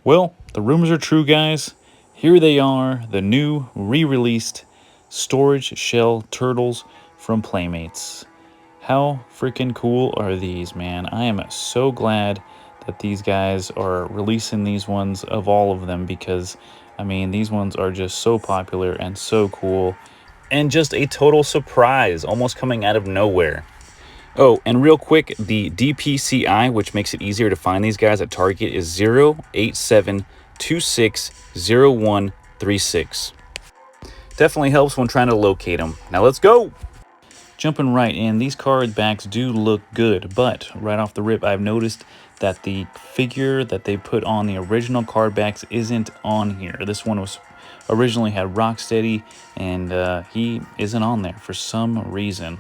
Well, the rumors are true, guys. Here they are, the new re-released storage shell turtles from Playmates. How freaking cool are these, man? I am so glad that these guys are releasing these ones of all of them because, I mean, these ones are just so popular and so cool and just a total surprise, almost coming out of nowhere. Oh, and real quick, the DPCI, which makes it easier to find these guys at Target, is 087260136. Definitely helps when trying to locate them. Now let's go! Jumping right in, these card backs do look good, but right off the rip, I've noticed that the figure that they put on the original card backs isn't on here. This one was originally had Rocksteady, and he isn't on there for some reason.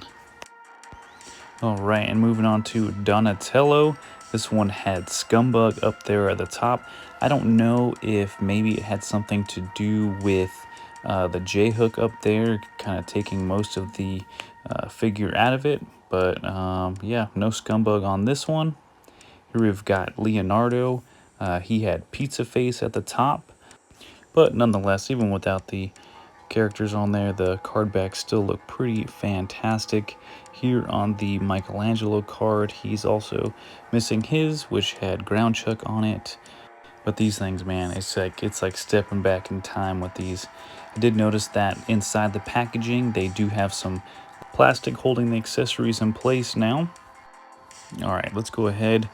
All right, and moving on to Donatello. This one had Scumbug up there at the top. I don't know if maybe it had something to do with the J-hook up there, kind of taking most of the figure out of it. But yeah, no Scumbug on this one. Here we've got Leonardo. He had Pizza Face at the top. But nonetheless, even without the characters on there, the card backs still look pretty fantastic. Here on the Michelangelo card, he's also missing his, which had Ground Chuck on it. But these things, man, it's like stepping back in time with these. I did notice that inside the packaging, they do have some plastic holding the accessories in place now. All right, let's go ahead.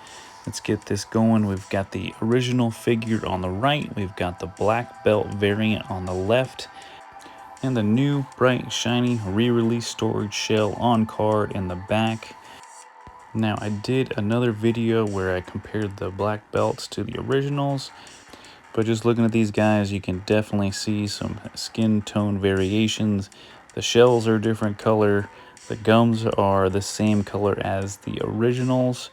Let's get this going. We've got the original figure on the right. We've got the black belt variant on the left. And the new bright shiny re-release storage shell on card in the back. Now I did another video where I compared the black belts to the originals, but just looking at these guys, you can definitely see some skin tone variations. The shells are a different color, the gums are the same color as the originals,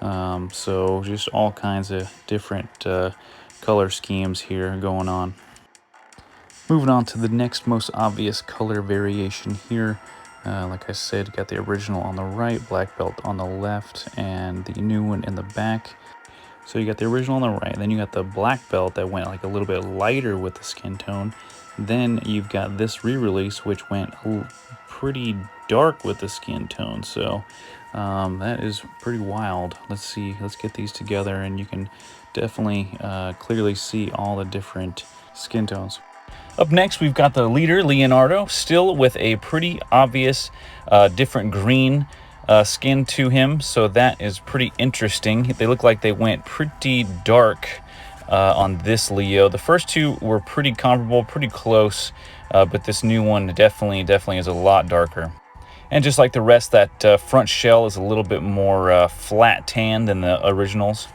so just all kinds of different color schemes here going on. Moving on to the next most obvious color variation here. Like I said, got the original on the right, black belt on the left, and the new one in the back. So you got the original on the right, then you got the black belt that went like a little bit lighter with the skin tone. Then you've got this re-release, which went pretty dark with the skin tone. So that is pretty wild. Let's see, let's get these together, and you can definitely clearly see all the different skin tones. Up next, we've got the leader, Leonardo, still with a pretty obvious different green skin to him, so that is pretty interesting. They look like they went pretty dark on this Leo. The first two were pretty comparable, pretty close, but this new one definitely is a lot darker. And just like the rest, that front shell is a little bit more flat tan than the originals.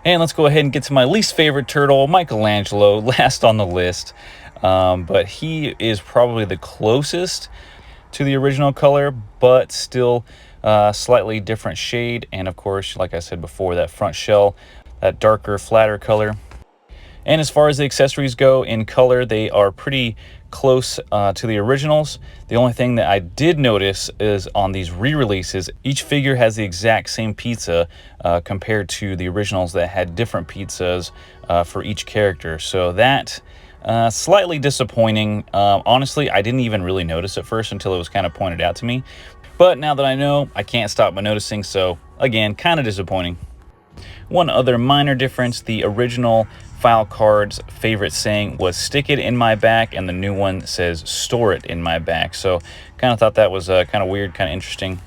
And let's go ahead and get to my least favorite turtle, Michelangelo, last on the list. But he is probably the closest to the original color, but still slightly different shade. And of course, like I said before, that front shell, that darker, flatter color. And as far as the accessories go in color, they are pretty close to the originals. The only thing that I did notice is on these re-releases, each figure has the exact same pizza compared to the originals that had different pizzas for each character. So that slightly disappointing. Honestly, I didn't even really notice at first until it was kind of pointed out to me. But now that I know, I can't stop but noticing. So again, kind of disappointing. One other minor difference, the original file card's favorite saying was "stick it in my back," and the new one says "store it in my back." So kind of thought that was kind of weird, kind of interesting.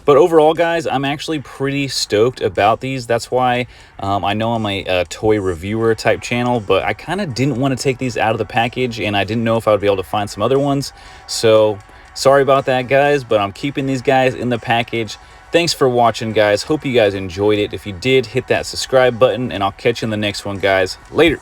But overall, guys, I'm actually pretty stoked about these. That's why I know I'm a toy reviewer type channel, but I kind of didn't want to take these out of the package, and I didn't know if I would be able to find some other ones. So sorry about that, guys, but I'm keeping these guys in the package. Thanks for watching, guys. Hope you guys enjoyed it. If you did, hit that subscribe button, and I'll catch you in the next one, guys. Later.